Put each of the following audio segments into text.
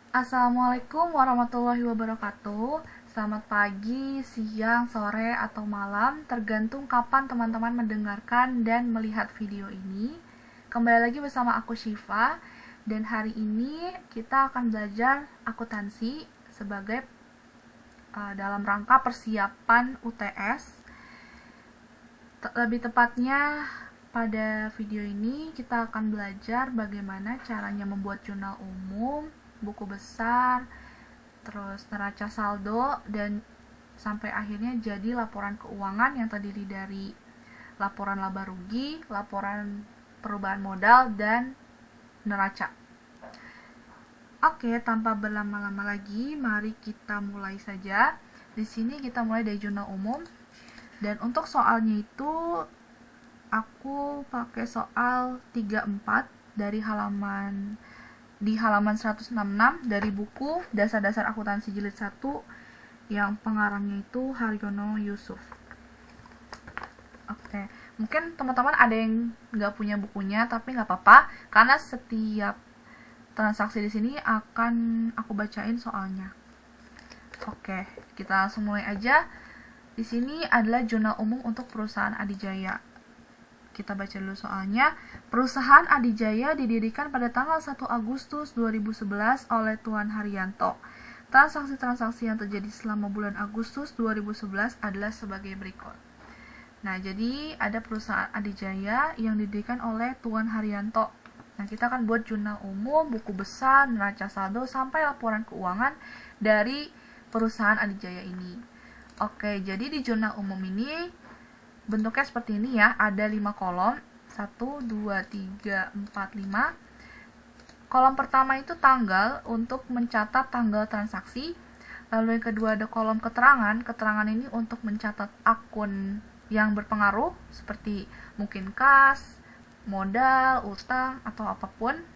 Assalamualaikum warahmatullahi wabarakatuh. Selamat pagi, siang, sore, atau malam, tergantung kapan teman-teman mendengarkan dan melihat video ini. Kembali lagi bersama aku Syifa, dan hari ini kita akan belajar akuntansi sebagai dalam rangka persiapan UTS. Lebih tepatnya pada video ini kita akan belajar bagaimana caranya membuat jurnal umum, buku besar, terus neraca saldo, dan sampai akhirnya jadi laporan keuangan yang terdiri dari laporan laba rugi, laporan perubahan modal, dan neraca. Oke, tanpa berlama-lama lagi, mari kita mulai saja. Di sini kita mulai dari jurnal umum. Dan untuk soalnya itu aku pakai soal 34 dari halaman 166 dari buku Dasar-Dasar Akuntansi Jilid 1 yang pengarangnya itu Haryono Yusuf. Oke, mungkin teman-teman ada yang nggak punya bukunya, tapi nggak apa-apa karena setiap transaksi di sini akan aku bacain soalnya. Oke, kita langsung mulai aja. Di sini adalah jurnal umum untuk perusahaan Adijaya. Kita baca dulu soalnya. Perusahaan Adijaya didirikan pada tanggal 1 Agustus 2011 oleh Tuan Haryanto. Transaksi-transaksi yang terjadi selama bulan Agustus 2011 adalah sebagai berikut. Nah, jadi ada perusahaan Adijaya yang didirikan oleh Tuan Haryanto. Nah, kita akan buat jurnal umum, buku besar, neraca saldo, sampai laporan keuangan dari perusahaan Adijaya ini. Oke, jadi di jurnal umum ini bentuknya seperti ini ya, ada 5 kolom, 1, 2, 3, 4, 5. Kolom pertama itu tanggal untuk mencatat tanggal transaksi, lalu yang kedua ada kolom keterangan. Keterangan ini untuk mencatat akun yang berpengaruh, seperti mungkin kas, modal, utang, atau apapun.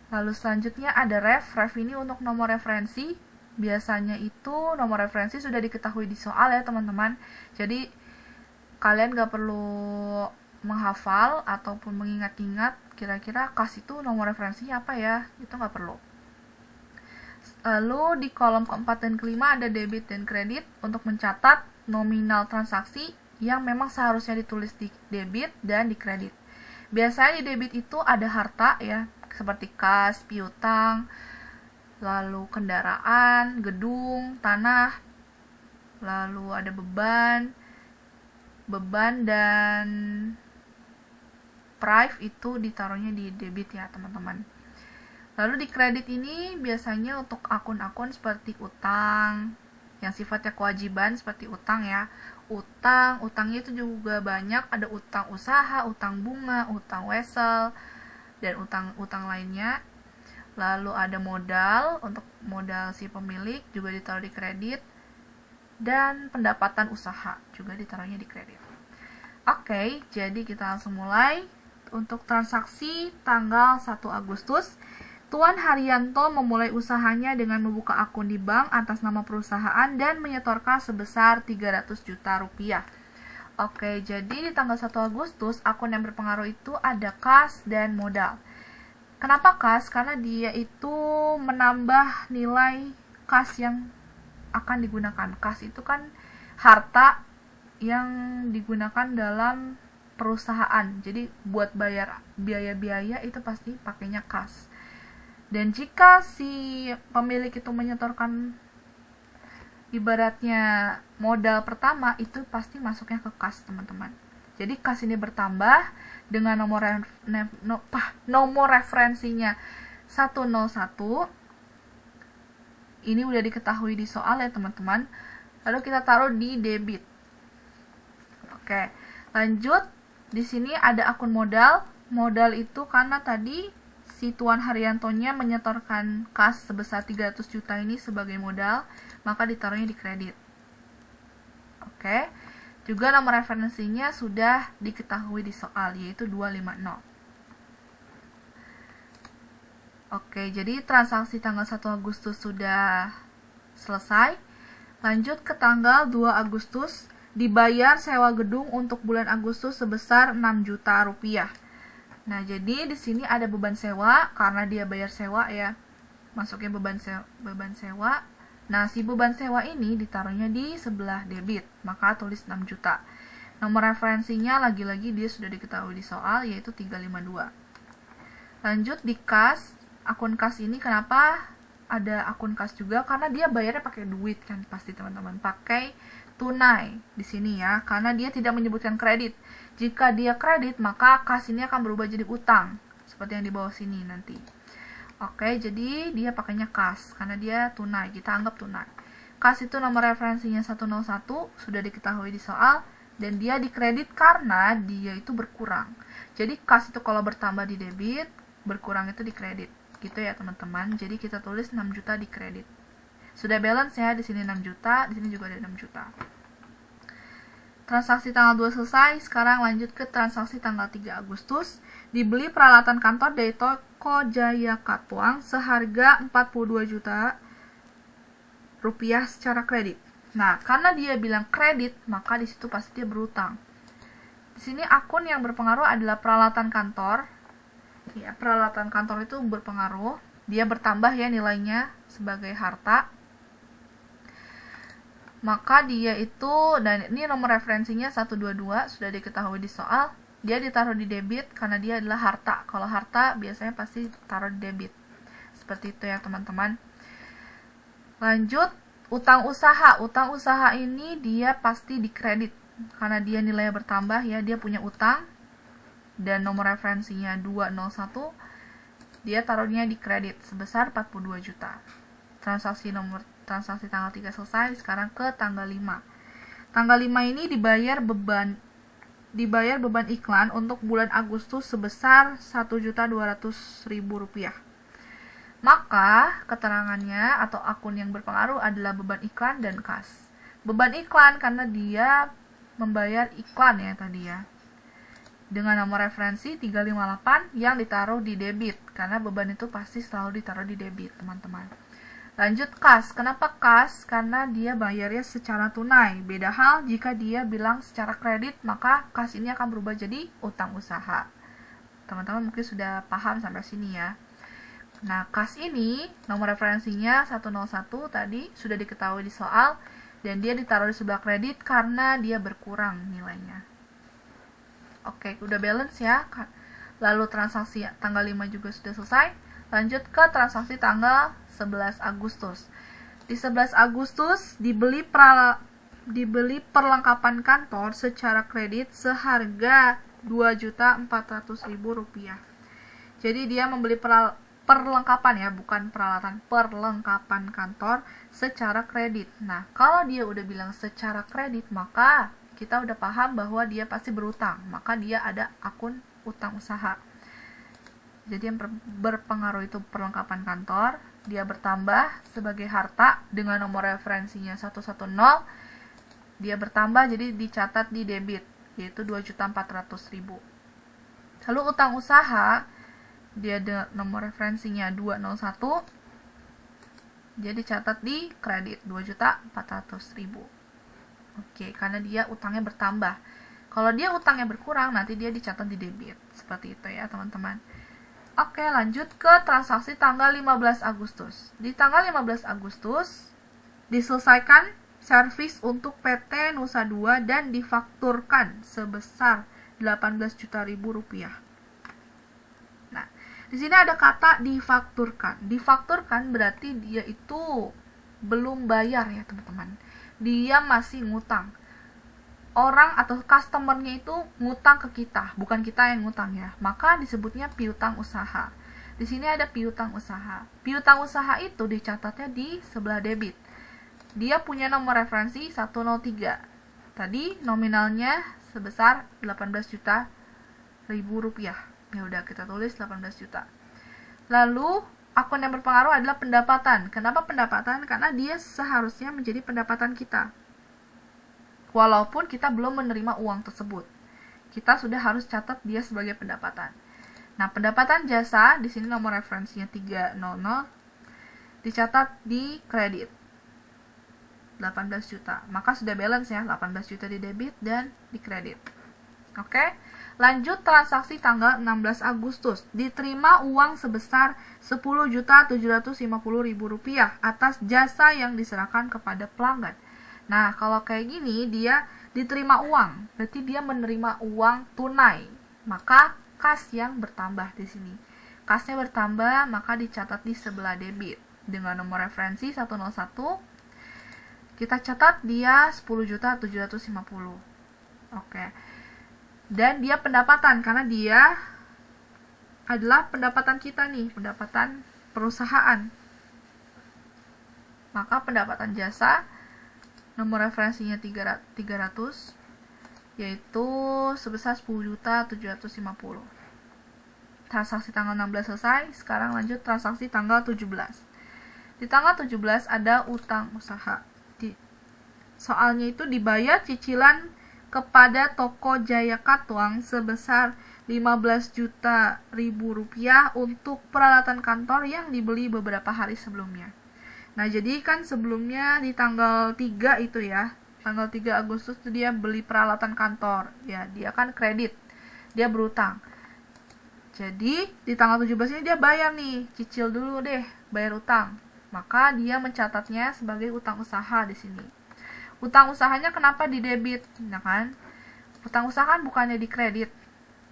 Lalu selanjutnya ada ref ini untuk nomor referensi. Biasanya itu nomor referensi sudah diketahui di soal ya teman-teman, jadi kalian gak perlu menghafal ataupun mengingat-ingat kira-kira kas itu nomor referensinya apa ya, itu gak perlu. Lalu di kolom keempat dan kelima ada debit dan kredit untuk mencatat nominal transaksi yang memang seharusnya ditulis di debit dan di kredit. Biasanya di debit itu ada harta ya, seperti kas, piutang, lalu kendaraan, gedung, tanah, lalu ada beban dan price itu ditaruhnya di debit ya teman-teman. Lalu di kredit ini biasanya untuk akun-akun seperti utang, yang sifatnya kewajiban seperti utang ya. Utangnya itu juga banyak, ada utang usaha, utang bunga, utang wesel, dan utang lainnya. Lalu ada modal, untuk modal si pemilik juga ditaruh di kredit, dan pendapatan usaha juga ditaruhnya di kredit. Oke, jadi kita langsung mulai. Untuk transaksi tanggal 1 Agustus, Tuan Haryanto memulai usahanya dengan membuka akun di bank atas nama perusahaan dan menyetorkan sebesar 300 juta rupiah. Oke, jadi di tanggal 1 Agustus akun yang berpengaruh itu ada kas dan modal. Kenapa kas? Karena dia itu menambah nilai kas yang akan digunakan. Kas itu kan harta yang digunakan dalam perusahaan. Jadi buat bayar biaya-biaya itu pasti pakainya kas. Dan jika si pemilik itu menyetorkan ibaratnya modal pertama, itu pasti masuknya ke kas, teman-teman. Jadi kas ini bertambah dengan nomor referensinya 101. Ini udah diketahui di soal ya teman-teman. Lalu kita taruh di debit. Oke, lanjut. Di sini ada akun modal. Modal itu karena tadi si Tuan Haryantonya menyetorkan kas sebesar 300 juta ini sebagai modal, maka ditaruhnya di kredit. Oke. Juga nomor referensinya sudah diketahui di soal, yaitu 250. Oke, jadi transaksi tanggal 1 Agustus sudah selesai. Lanjut ke tanggal 2 Agustus, dibayar sewa gedung untuk bulan Agustus sebesar 6 juta rupiah. Nah, jadi di sini ada beban sewa karena dia bayar sewa ya. masuknya beban sewa. Nah, si beban sewa ini ditaruhnya di sebelah debit, maka tulis 6 juta. Nomor referensinya lagi-lagi dia sudah diketahui di soal, yaitu 352. Lanjut di kas, akun kas ini kenapa ada akun kas juga? Karena dia bayarnya pakai duit kan, pasti teman-teman, pakai tunai di sini ya, karena dia tidak menyebutkan kredit. Jika dia kredit, maka kas ini akan berubah jadi utang, seperti yang di bawah sini nanti. Oke, jadi dia pakainya kas karena dia tunai, kita anggap tunai. Kas itu nomor referensinya 101, sudah diketahui di soal, dan dia dikredit karena dia itu berkurang. Jadi kas itu kalau bertambah di debit, berkurang itu di kredit. Gitu ya teman-teman. Jadi kita tulis 6 juta di kredit. Sudah balance ya, di sini 6 juta, di sini juga ada 6 juta. Transaksi tanggal 2 selesai. Sekarang lanjut ke transaksi tanggal 3 Agustus. Dibeli peralatan kantor dari toko Jaya Katuang seharga 42 juta rupiah secara kredit. Nah, karena dia bilang kredit, maka di situ pasti dia berutang. Di sini akun yang berpengaruh adalah peralatan kantor. Ya, peralatan kantor itu berpengaruh. Dia bertambah ya nilainya sebagai harta. Maka dia itu, dan ini nomor referensinya 122, sudah diketahui di soal, dia ditaruh di debit karena dia adalah harta. Kalau harta biasanya pasti taruh di debit. Seperti itu ya teman-teman. Lanjut, utang usaha. Utang usaha ini dia pasti dikredit karena dia nilainya bertambah ya, dia punya utang dan nomor referensinya 201, dia taruhnya di kredit sebesar 42 juta. Transaksi tanggal 3 selesai. Sekarang ke tanggal 5. Tanggal 5 ini dibayar beban iklan untuk bulan Agustus sebesar 1.200.000 rupiah. Maka keterangannya atau akun yang berpengaruh adalah beban iklan dan kas. Beban iklan karena dia membayar iklan ya tadi ya, dengan nomor referensi 358 yang ditaruh di debit, karena beban itu pasti selalu ditaruh di debit teman-teman. Lanjut kas. Kenapa kas? Karena dia bayarnya secara tunai. Beda hal jika dia bilang secara kredit, maka kas ini akan berubah jadi utang usaha. Teman-teman mungkin sudah paham sampai sini ya. Nah, kas ini nomor referensinya 101 tadi sudah diketahui di soal, dan dia ditaruh di sebelah kredit karena dia berkurang nilainya. Oke, udah balance ya. Lalu transaksi tanggal 5 juga sudah selesai. Lanjut ke transaksi tanggal 11 Agustus. Di 11 Agustus dibeli perlengkapan kantor secara kredit seharga 2.400.000 rupiah. Jadi dia membeli perlengkapan ya, bukan peralatan, perlengkapan kantor secara kredit. Nah, kalau dia udah bilang secara kredit, maka kita udah paham bahwa dia pasti berutang, maka dia ada akun utang usaha. Jadi yang berpengaruh itu perlengkapan kantor, dia bertambah sebagai harta dengan nomor referensinya 110, dia bertambah jadi dicatat di debit, yaitu 2.400.000. Lalu utang usaha, dia ada nomor referensinya 201, dia dicatat di kredit 2.400.000. Oke, karena dia utangnya bertambah. Kalau dia utangnya berkurang, nanti dia dicatat di debit. Seperti itu ya teman-teman. Oke, lanjut ke transaksi tanggal 15 Agustus. Di tanggal 15 Agustus diselesaikan servis untuk PT Nusa 2 dan difakturkan sebesar 18 juta rupiah. Nah, di sini ada kata difakturkan. Difakturkan berarti dia itu belum bayar ya teman-teman. Dia masih ngutang. Orang atau customernya itu ngutang ke kita, bukan kita yang ngutang ya. Maka disebutnya piutang usaha. Di sini ada piutang usaha. Piutang usaha itu dicatatnya di sebelah debit. Dia punya nomor referensi 103. Tadi nominalnya sebesar 18 juta rupiah. Ya udah kita tulis 18 juta. Lalu akun yang berpengaruh adalah pendapatan. Kenapa pendapatan? Karena dia seharusnya menjadi pendapatan kita. Walaupun kita belum menerima uang tersebut, kita sudah harus catat dia sebagai pendapatan. Nah, pendapatan jasa di sini nomor referensinya 300 dicatat di kredit 18 juta. Maka sudah balance ya, 18 juta di debit dan di kredit. Oke. Lanjut transaksi tanggal 16 Agustus. Diterima uang sebesar Rp10.750.000 atas jasa yang diserahkan kepada pelanggan. Nah, kalau kayak gini dia diterima uang, berarti dia menerima uang tunai. Maka kas yang bertambah di sini. Kasnya bertambah, maka dicatat di sebelah debit dengan nomor referensi 101. Kita catat dia 10.750.000. Oke. Dan dia pendapatan karena dia adalah pendapatan kita nih, pendapatan perusahaan. Maka pendapatan jasa nomor referensinya 300 yaitu sebesar 10.750.000. Transaksi tanggal 16 selesai. Sekarang lanjut transaksi tanggal 17. Di tanggal 17 ada utang usaha. Soalnya itu dibayar cicilan kepada toko Jaya Katuang sebesar Rp15.000.000 untuk peralatan kantor yang dibeli beberapa hari sebelumnya. Nah, jadi kan sebelumnya di tanggal 3 itu ya, tanggal 3 Agustus itu dia beli peralatan kantor. Ya, dia kan kredit, dia berutang. Jadi di tanggal 17 ini dia bayar nih, cicil dulu deh, bayar utang. Maka dia mencatatnya sebagai utang usaha di sini. Utang usahanya kenapa di debit? Nah kan, utang usaha kan bukannya di kredit.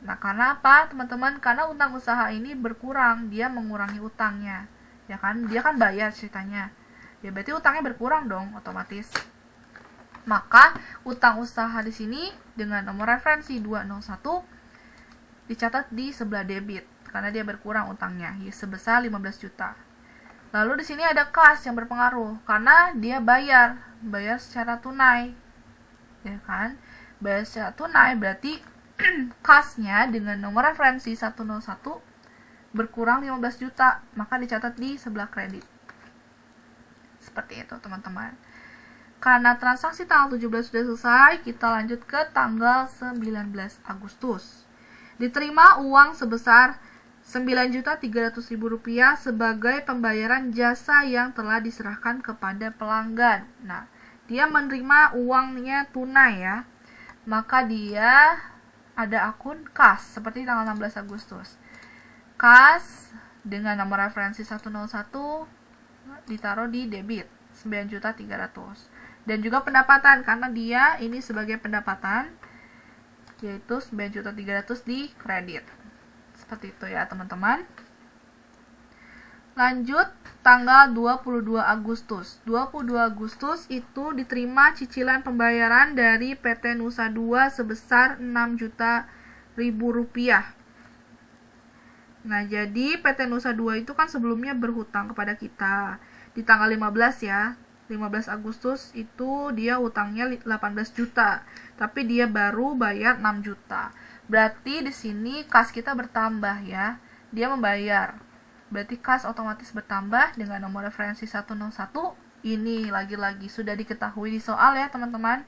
Nah, karena apa, teman-teman? Karena utang usaha ini berkurang, dia mengurangi utangnya. Ya kan, dia kan bayar ceritanya. Ya berarti utangnya berkurang dong, otomatis. Maka utang usaha di sini dengan nomor referensi 201 dicatat di sebelah debit karena dia berkurang utangnya, ya, sebesar 15 juta. Lalu di sini ada kas yang berpengaruh karena dia bayar secara tunai, ya kan? Bayar secara tunai berarti kasnya dengan nomor referensi 101 berkurang 15 juta, maka dicatat di sebelah kredit. Seperti itu, teman-teman. Karena transaksi tanggal 17 sudah selesai, kita lanjut ke tanggal 19 Agustus. Diterima uang sebesar Rp9.300.000 sebagai pembayaran jasa yang telah diserahkan kepada pelanggan. Nah, dia menerima uangnya tunai ya. Maka dia ada akun kas seperti tanggal 16 Agustus. Kas dengan nomor referensi 101 ditaruh di debit 9.300.000. Dan juga pendapatan karena dia ini sebagai pendapatan yaitu 9.300.000 di kredit. Seperti itu ya, teman-teman. Lanjut tanggal 22 Agustus. 22 Agustus itu diterima cicilan pembayaran dari PT Nusa 2 sebesar Rp6.000.000. Nah, jadi PT Nusa 2 itu kan sebelumnya berhutang kepada kita. Di tanggal 15 ya. 15 Agustus itu dia utangnya 18 juta, tapi dia baru bayar 6 juta. Berarti di sini kas kita bertambah ya. Dia membayar. Berarti kas otomatis bertambah dengan nomor referensi 101. Ini lagi-lagi sudah diketahui di soal ya, teman-teman.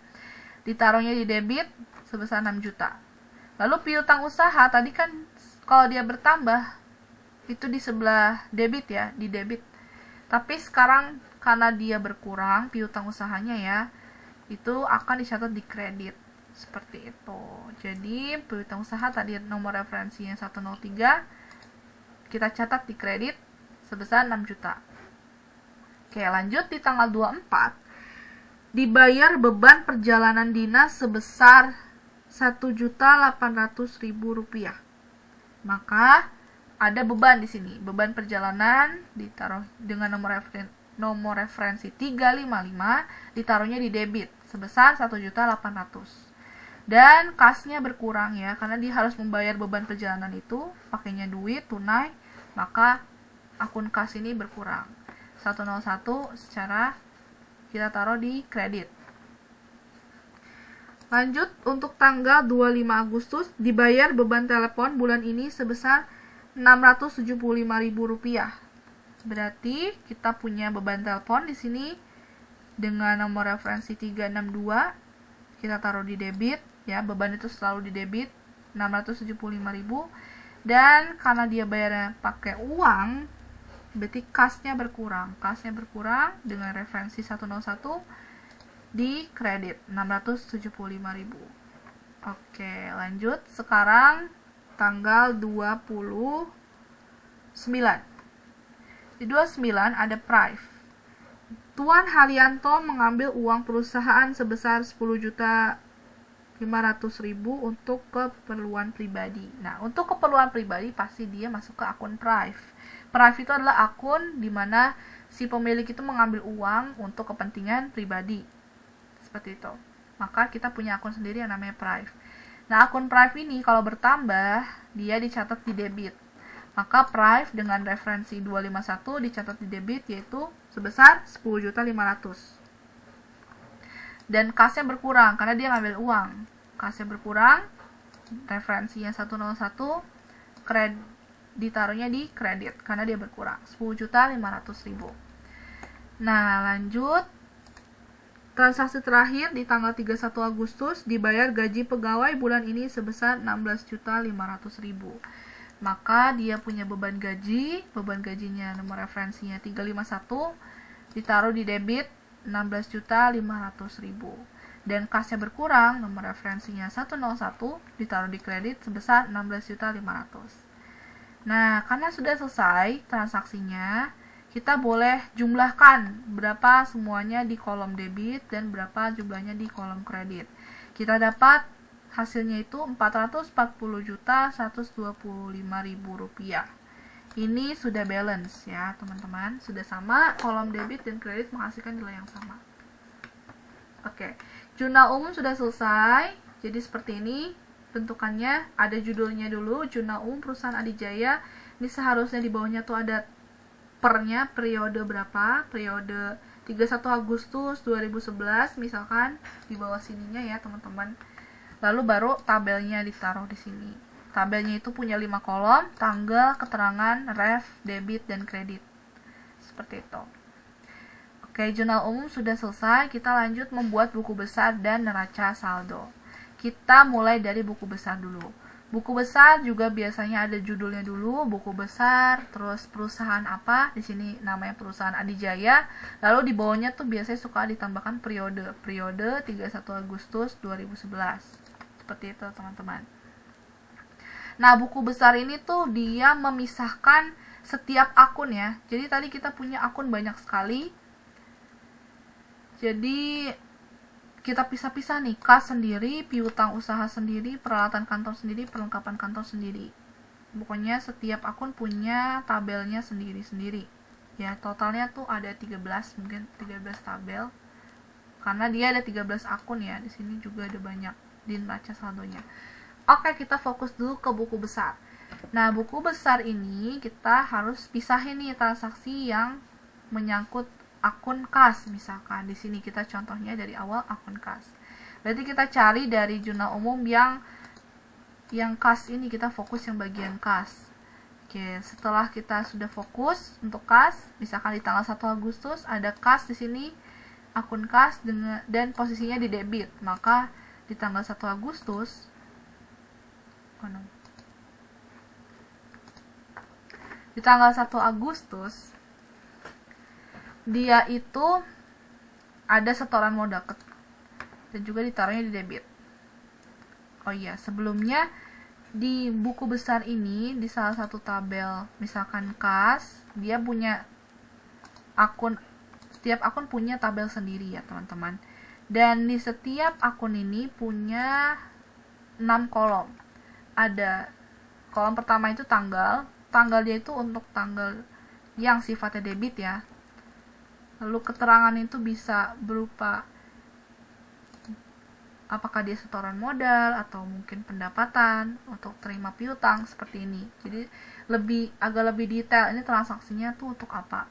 Ditaruhnya di debit sebesar 6 juta. Lalu piutang usaha tadi kan kalau dia bertambah itu di sebelah debit ya, di debit. Tapi sekarang karena dia berkurang piutang usahanya ya, itu akan dicatat di kredit. Seperti itu. Jadi piutang usaha tadi nomor referensinya 103 kita catat di kredit sebesar 6 juta. Oke, lanjut di tanggal 24 dibayar beban perjalanan dinas sebesar Rp1.800.000. Maka ada beban di sini. Beban perjalanan ditaruh dengan nomor referensi 355 ditaruhnya di debit sebesar 1.800.000. Dan kasnya berkurang ya, karena dia harus membayar beban perjalanan itu pakainya duit tunai, maka akun kas ini berkurang. 101 secara kita taruh di kredit. Lanjut untuk tanggal 25 Agustus dibayar beban telepon bulan ini sebesar Rp675.000. Berarti kita punya beban telepon di sini dengan nomor referensi 362 kita taruh di debit ya, beban itu selalu di debit 675.000. Dan karena dia bayarnya pakai uang, berarti kasnya berkurang. Kasnya berkurang dengan referensi 101 di kredit 675.000. Oke, lanjut. Sekarang tanggal 29. Di 29 ada Prive. Tuan Haryanto mengambil uang perusahaan sebesar 10.500.000 untuk keperluan pribadi. Nah, untuk keperluan pribadi pasti dia masuk ke akun Prive. Prive itu adalah akun di mana si pemilik itu mengambil uang untuk kepentingan pribadi. Seperti itu. Maka kita punya akun sendiri yang namanya Prive. Nah, akun Prive ini kalau bertambah, dia dicatat di debit. Maka Prive dengan referensi 251 dicatat di debit yaitu sebesar 10.500.000. Dan kasnya berkurang karena dia ngambil uang. Kasnya berkurang, referensinya 101, ditaruhnya di kredit karena dia berkurang 10.500.000. Nah, lanjut. Transaksi terakhir di tanggal 31 Agustus dibayar gaji pegawai bulan ini sebesar 16.500.000. Maka dia punya beban gajinya nomor referensinya 351, ditaruh di debit 16.500.000. Dan kasnya berkurang, nomor referensinya 101, ditaruh di kredit sebesar 16.500.000. Nah, karena sudah selesai transaksinya, kita boleh jumlahkan berapa semuanya di kolom debit dan berapa jumlahnya di kolom kredit. Kita dapat hasilnya itu Rp440.125.000. Ini sudah balance ya teman-teman, sudah sama, kolom debit dan kredit menghasilkan nilai yang sama. Oke, jurnal umum sudah selesai. Jadi seperti ini bentukannya, ada judulnya dulu, jurnal umum perusahaan Adijaya. Ini seharusnya di bawahnya tuh ada pernya, periode berapa, periode 31 Agustus 2011 misalkan, di bawah sininya ya teman-teman. Lalu baru tabelnya ditaruh di sini. Tabelnya itu punya 5 kolom, tanggal, keterangan, ref, debit, dan kredit. Seperti itu. Oke, jurnal umum sudah selesai. Kita lanjut membuat buku besar dan neraca saldo. Kita mulai dari buku besar dulu. Buku besar juga biasanya ada judulnya dulu, buku besar, terus perusahaan apa, di sini namanya perusahaan Adijaya. Lalu di bawahnya tuh biasanya suka ditambahkan periode 31 Agustus 2011. Seperti itu teman-teman. Nah, buku besar ini tuh dia memisahkan setiap akun ya. Jadi tadi kita punya akun banyak sekali. Jadi kita pisah-pisah nih, kas sendiri, piutang usaha sendiri, peralatan kantor sendiri, perlengkapan kantor sendiri. Pokoknya setiap akun punya tabelnya sendiri-sendiri. Ya, totalnya tuh ada 13, mungkin 13 tabel. Karena dia ada 13 akun ya. Di sini juga ada banyak di neraca saldonya. Oke, kita fokus dulu ke buku besar. Nah, buku besar ini kita harus pisahin nih transaksi yang menyangkut akun kas. Misalkan di sini kita contohnya dari awal akun kas. Berarti kita cari dari jurnal umum yang kas ini, kita fokus yang bagian kas. Oke, setelah kita sudah fokus untuk kas, misalkan di tanggal 1 Agustus ada kas di sini, akun kas dan posisinya di debit. Maka di tanggal 1 Agustus di tanggal 1 Agustus dia itu ada setoran modal dan juga ditaruhnya di debit. Oh iya, sebelumnya di buku besar ini, di salah satu tabel misalkan kas, dia punya akun, setiap akun punya tabel sendiri ya teman-teman. Dan di setiap akun ini punya 6 kolom. Ada kolom pertama itu tanggal dia itu untuk tanggal yang sifatnya debit ya. Lalu keterangan itu bisa berupa apakah dia setoran modal atau mungkin pendapatan untuk terima piutang seperti ini. Jadi agak lebih detail ini transaksinya tuh untuk apa.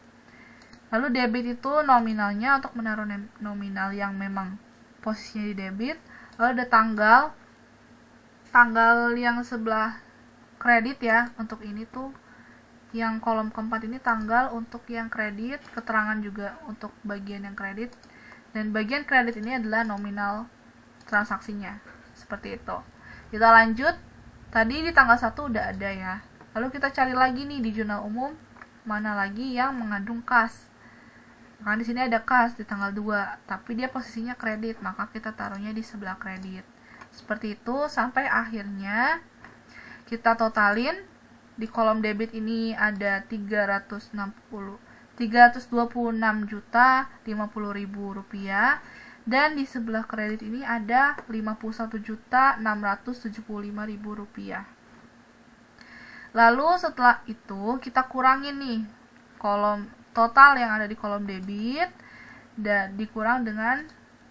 Lalu debit itu nominalnya untuk menaruh nominal yang memang posisinya di debit. Lalu ada tanggal yang sebelah kredit ya, untuk ini tuh yang kolom keempat ini tanggal untuk yang kredit, keterangan juga untuk bagian yang kredit, dan bagian kredit ini adalah nominal transaksinya. Seperti itu. Kita lanjut. Tadi di tanggal 1 udah ada ya. Lalu kita cari lagi nih di jurnal umum mana lagi yang mengandung kas. Maka di sini ada kas di tanggal 2, tapi dia posisinya kredit, maka kita taruhnya di sebelah kredit. Seperti itu sampai akhirnya kita totalin. Di kolom debit ini ada 326.050.000 rupiah, dan di sebelah kredit ini ada 51.675.000 rupiah. Lalu setelah itu kita kurangin nih kolom total yang ada di kolom debit dan dikurang dengan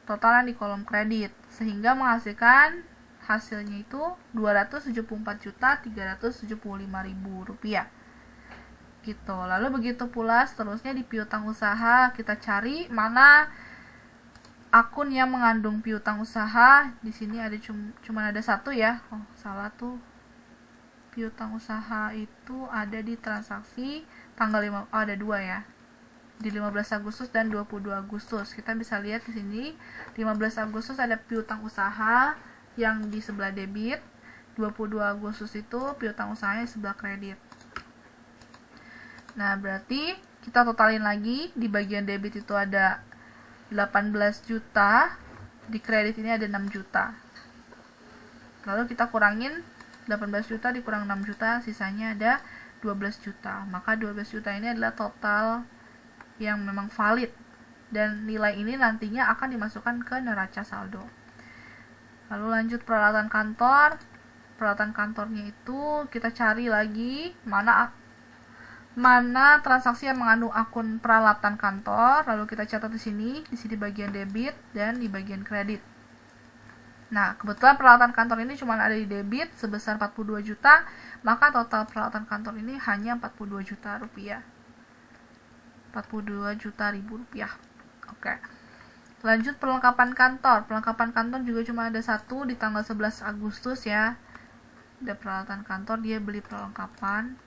total yang di kolom kredit, sehingga menghasilkan hasilnya itu 274.375.000 rupiah gitu. Lalu begitu pula seterusnya di piutang usaha, kita cari mana akun yang mengandung piutang usaha. Di sini ada cuma ada satu ya. Oh, salah tuh. Piutang usaha itu ada di transaksi tanggal 5, ada dua ya. Di 15 Agustus dan 22 Agustus. Kita bisa lihat di sini 15 Agustus ada piutang usaha yang di sebelah debit, 22 Agustus itu piutang usahanya di sebelah kredit. Nah, berarti kita totalin lagi, di bagian debit itu ada 18 juta, di kredit ini ada 6 juta. Lalu kita kurangin 18 juta dikurang 6 juta, sisanya ada 12 juta. Maka 12 juta ini adalah total yang memang valid, dan nilai ini nantinya akan dimasukkan ke neraca saldo. Lalu lanjut peralatan kantor. Peralatan kantornya itu kita cari lagi mana transaksi yang mengandung akun peralatan kantor, lalu kita catat di sini bagian debit dan di bagian kredit. Nah, kebetulan peralatan kantor ini cuma ada di debit sebesar 42 juta, maka total peralatan kantor ini hanya 42 juta rupiah. 42 juta ribu rupiah. Oke. Lanjut perlengkapan kantor. Perlengkapan kantor juga cuma ada satu di tanggal 11 Agustus ya. Ada peralatan kantor, dia beli perlengkapan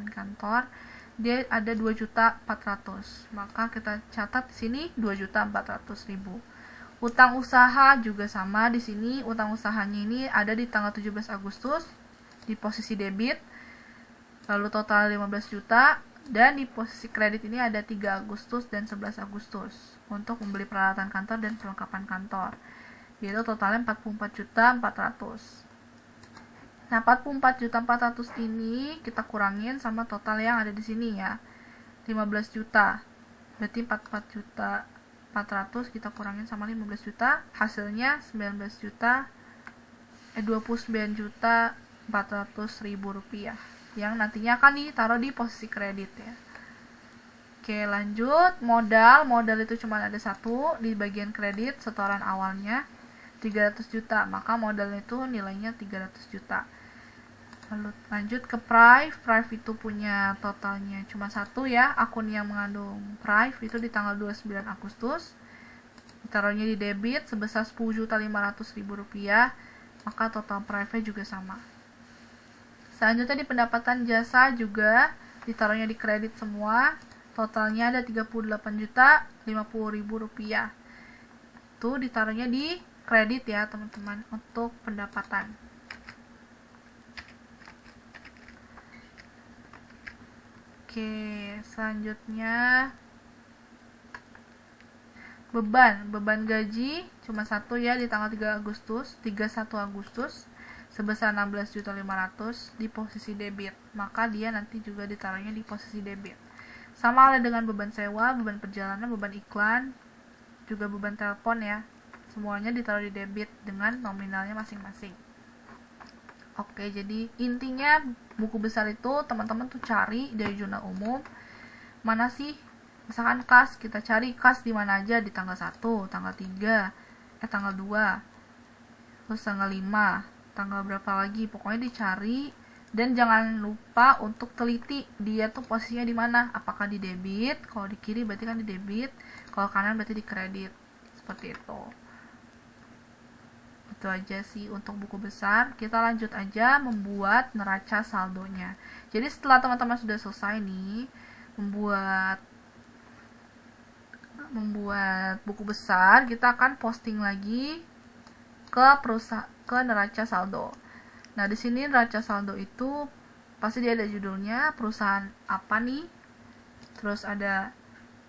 kantor. Dia ada 2.400.000. Maka kita catat di sini 2.400.000. Utang usaha juga sama di sini. Utang usahanya ini ada di tanggal 17 Agustus di posisi debit. Lalu total 15 juta. Dan di posisi kredit ini ada 3 Agustus dan 11 Agustus untuk membeli peralatan kantor dan perlengkapan kantor. Yaitu totalnya 44.400.000. Nah, 44.400.000 ini kita kurangin sama total yang ada di sini ya. 15 juta. Berarti 44.400.000 kita kurangin sama 15 juta, hasilnya 29.400.000 rupiah. Yang nantinya akan ditaruh di posisi kredit ya. Oke, lanjut modal. Modal itu cuma ada satu di bagian kredit, setoran awalnya 300 juta, maka modal itu nilainya 300 juta. Lalu lanjut ke Prive. Prive itu punya totalnya cuma satu ya, akun yang mengandung Prive itu di tanggal 29 Agustus. Ditaruhnya di debit sebesar 10.500.000 rupiah, maka total Prive juga sama. Selanjutnya di pendapatan jasa juga ditaruhnya di kredit semua. Totalnya ada 38.050.000 rupiah. Itu ditaruhnya di kredit ya teman-teman untuk pendapatan. Oke, selanjutnya beban gaji cuma satu ya di tanggal 31 Agustus sebesar 16.500.000 di posisi debit, maka dia nanti juga ditaruhnya di posisi debit. Sama halnya dengan beban sewa, beban perjalanan, beban iklan, juga beban telepon ya, semuanya ditaruh di debit dengan nominalnya masing-masing. Oke, jadi intinya buku besar itu teman-teman tuh cari dari jurnal umum mana sih, misalkan kas, kita cari kas di mana aja, di tanggal 1, tanggal 3, tanggal 2, terus tanggal 5, tanggal berapa lagi, pokoknya dicari. Dan jangan lupa untuk teliti dia tuh posisinya di mana, apakah di debit, kalau di kiri berarti kan di debit, kalau kanan berarti di kredit, seperti itu. Itu aja sih untuk buku besar. Kita lanjut aja membuat neraca saldonya. Jadi setelah teman-teman sudah selesai nih membuat buku besar, kita akan posting lagi ke neraca saldo. Nah, di sini neraca saldo itu pasti dia ada judulnya, perusahaan apa nih, terus ada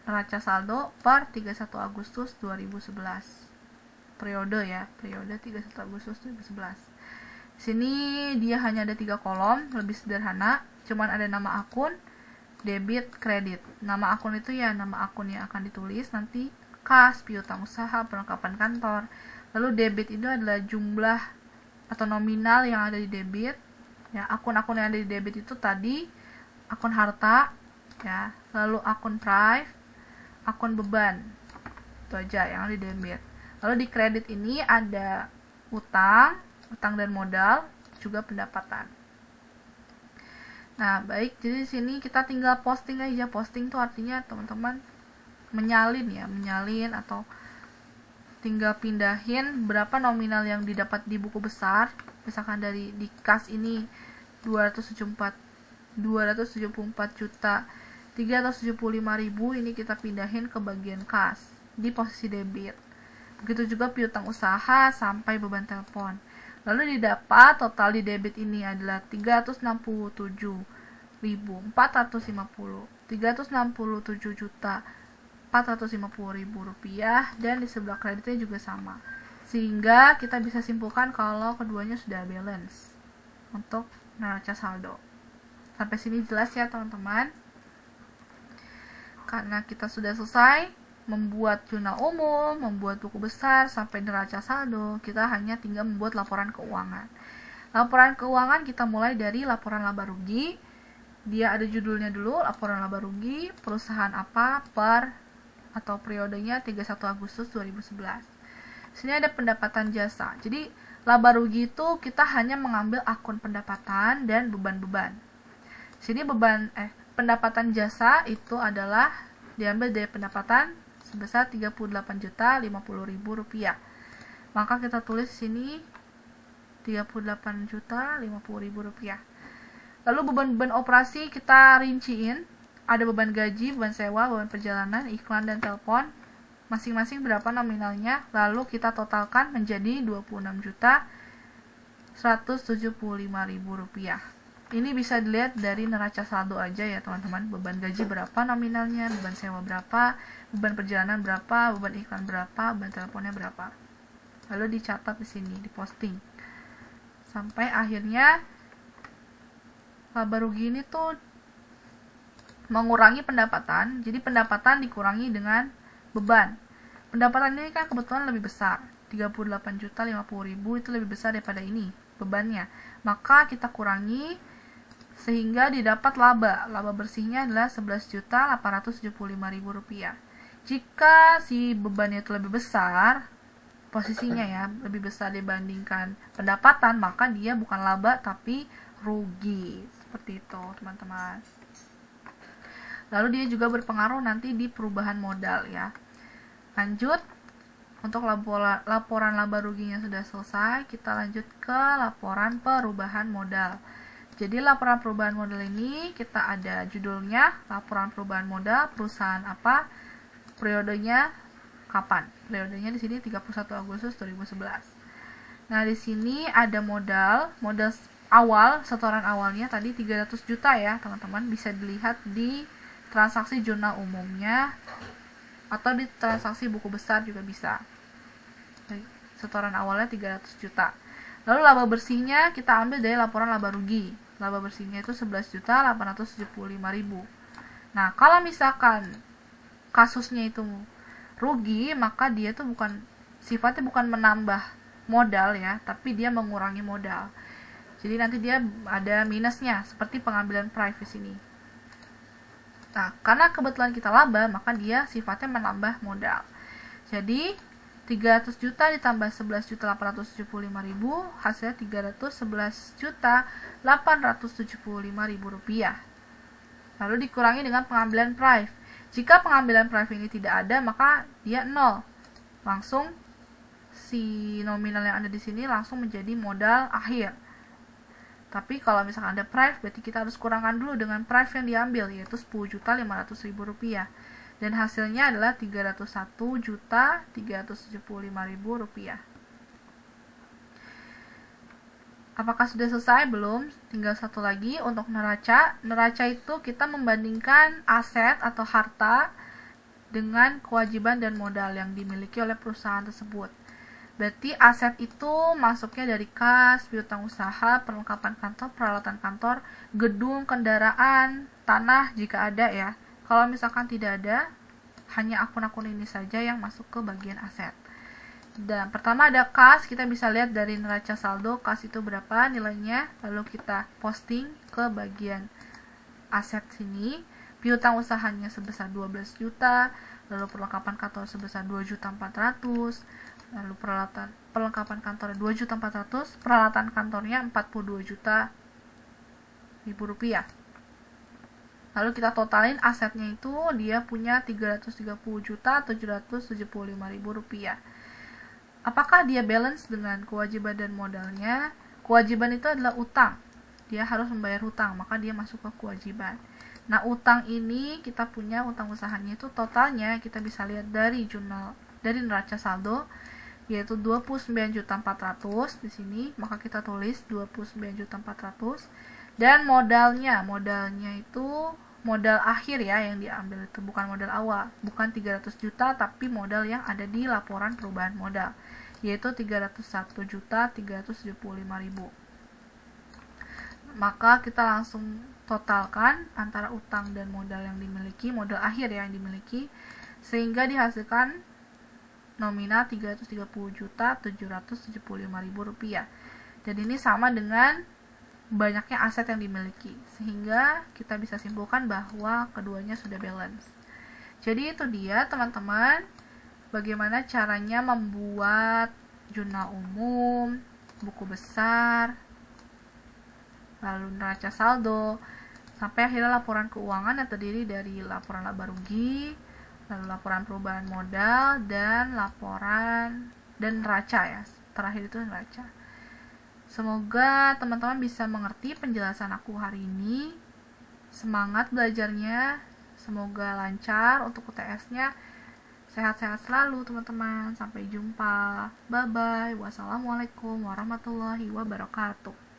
neraca saldo per 31 Agustus 2011. periode ya, periode 31 Agustus 2011. Sini dia hanya ada 3 kolom, lebih sederhana, cuman ada nama akun, debit, kredit. Nama akun itu ya nama akun yang akan ditulis, nanti kas, piutang usaha, perlengkapan kantor. Lalu debit itu adalah jumlah atau nominal yang ada di debit. Ya, akun-akun yang ada di debit itu tadi akun harta, ya. Lalu akun prive, akun beban. Itu aja yang ada di debit. Lalu di kredit ini ada utang dan modal, juga pendapatan. Nah, baik, jadi di sini kita tinggal posting aja. Posting itu artinya teman-teman menyalin ya, menyalin atau tinggal pindahin berapa nominal yang didapat di buku besar. Misalkan dari di kas ini 274 juta 375.000, ini kita pindahin ke bagian kas di posisi debit. Begitu juga piutang usaha sampai beban telepon. Lalu didapat total di debit ini adalah 367.450, 367 juta 450.000 rupiah, dan di sebelah kreditnya juga sama. Sehingga kita bisa simpulkan kalau keduanya sudah balance untuk neraca saldo. Sampai sini jelas ya teman-teman? Karena kita sudah selesai membuat jurnal umum, membuat buku besar, sampai neraca saldo, kita hanya tinggal membuat laporan keuangan. Laporan keuangan kita mulai dari laporan laba rugi. Dia ada judulnya dulu, laporan laba rugi, perusahaan apa, per atau periodenya 31 Agustus 2011. Sini ada pendapatan jasa. Jadi laba rugi itu kita hanya mengambil akun pendapatan dan beban-beban. Sini pendapatan jasa itu adalah diambil dari pendapatan sebesar 38.050.000 rupiah. Maka kita tulis sini 38.050.000 rupiah. Lalu beban-beban operasi kita rinciin. Ada beban gaji, beban sewa, beban perjalanan, iklan, dan telepon. Masing-masing berapa nominalnya. Lalu kita totalkan menjadi 26.175.000 rupiah. Ini bisa dilihat dari neraca saldo aja ya teman-teman. Beban gaji berapa nominalnya, beban sewa berapa, beban perjalanan berapa, beban iklan berapa, beban teleponnya berapa. Lalu dicatat di sini, diposting. Sampai akhirnya laba rugi ini tuh mengurangi pendapatan. Jadi pendapatan dikurangi dengan beban. Pendapatan ini kan kebetulan lebih besar. 38.050.000 itu lebih besar daripada ini bebannya. Maka kita kurangi sehingga didapat laba. Laba bersihnya adalah 11.875.000 rupiah. Jika si bebannya itu lebih besar, posisinya ya, lebih besar dibandingkan pendapatan, maka dia bukan laba tapi rugi. Seperti itu, teman-teman. Lalu dia juga berpengaruh nanti di perubahan modal ya. Lanjut, untuk laporan laba ruginya sudah selesai, kita lanjut ke laporan perubahan modal. Jadi laporan perubahan modal ini kita ada judulnya, laporan perubahan modal, perusahaan apa, periodenya kapan. Periodenya di sini 31 Agustus 2011. Nah, di sini ada modal awal, setoran awalnya tadi 300 juta ya, teman-teman. Bisa dilihat di transaksi jurnal umumnya atau di transaksi buku besar juga bisa. Setoran awalnya 300 juta. Lalu laba bersihnya kita ambil dari laporan laba rugi. Laba bersihnya itu 11.875.000. Nah, kalau misalkan kasusnya itu rugi, maka dia tuh sifatnya bukan menambah modal ya, tapi dia mengurangi modal. Jadi nanti dia ada minusnya, seperti pengambilan privacy ini. Nah, karena kebetulan kita laba, maka dia sifatnya menambah modal. Jadi 300 juta ditambah 11.875.000, hasilnya 311.875.000 rupiah. Lalu dikurangi dengan pengambilan prive. Jika pengambilan prive ini tidak ada, maka dia 0. Langsung si nominal yang ada di sini langsung menjadi modal akhir. Tapi kalau misalkan ada prive, berarti kita harus kurangkan dulu dengan prive yang diambil, yaitu 10.500.000 rupiah. Dan hasilnya adalah 301.375.000 rupiah. Apakah sudah selesai? Belum. Tinggal satu lagi untuk neraca. Neraca itu kita membandingkan aset atau harta dengan kewajiban dan modal yang dimiliki oleh perusahaan tersebut. Berarti aset itu masuknya dari kas, piutang usaha, perlengkapan kantor, peralatan kantor, gedung, kendaraan, tanah jika ada ya. Kalau misalkan tidak ada, hanya akun-akun ini saja yang masuk ke bagian aset. Dan pertama ada kas, kita bisa lihat dari neraca saldo kas itu berapa nilainya, lalu kita posting ke bagian aset sini. Piutang usahanya sebesar 12 juta, lalu perlengkapan kantor sebesar 2.400.000, lalu perlengkapan kantor 2.400.000, peralatan kantornya 42 juta rupiah. Lalu kita totalin asetnya itu dia punya 330.775.000 rupiah. Apakah dia balance dengan kewajiban dan modalnya? Kewajiban itu adalah utang. Dia harus membayar hutang, maka dia masuk ke kewajiban. Nah, utang ini kita punya utang usahanya itu totalnya kita bisa lihat dari neraca saldo yaitu 29.400.000 di sini, maka kita tulis 29.400.000 dan modalnya itu modal akhir ya yang diambil itu bukan modal awal, bukan 300 juta tapi modal yang ada di laporan perubahan modal yaitu 301.375.000. Maka kita langsung totalkan antara utang dan modal yang dimiliki, modal akhir yang dimiliki, sehingga dihasilkan nominal 330.775.000 rupiah. Dan ini sama dengan banyaknya aset yang dimiliki, sehingga kita bisa simpulkan bahwa keduanya sudah balance. Jadi itu dia teman-teman, bagaimana caranya membuat jurnal umum, buku besar, lalu neraca saldo, sampai akhirnya laporan keuangan yang terdiri dari laporan laba rugi, lalu laporan perubahan modal, dan laporan dan neraca ya. Terakhir itu neraca. Semoga teman-teman bisa mengerti penjelasan aku hari ini. Semangat belajarnya, semoga lancar untuk UTS-nya. Sehat-sehat selalu teman-teman. Sampai jumpa. Bye-bye. Wassalamualaikum warahmatullahi wabarakatuh.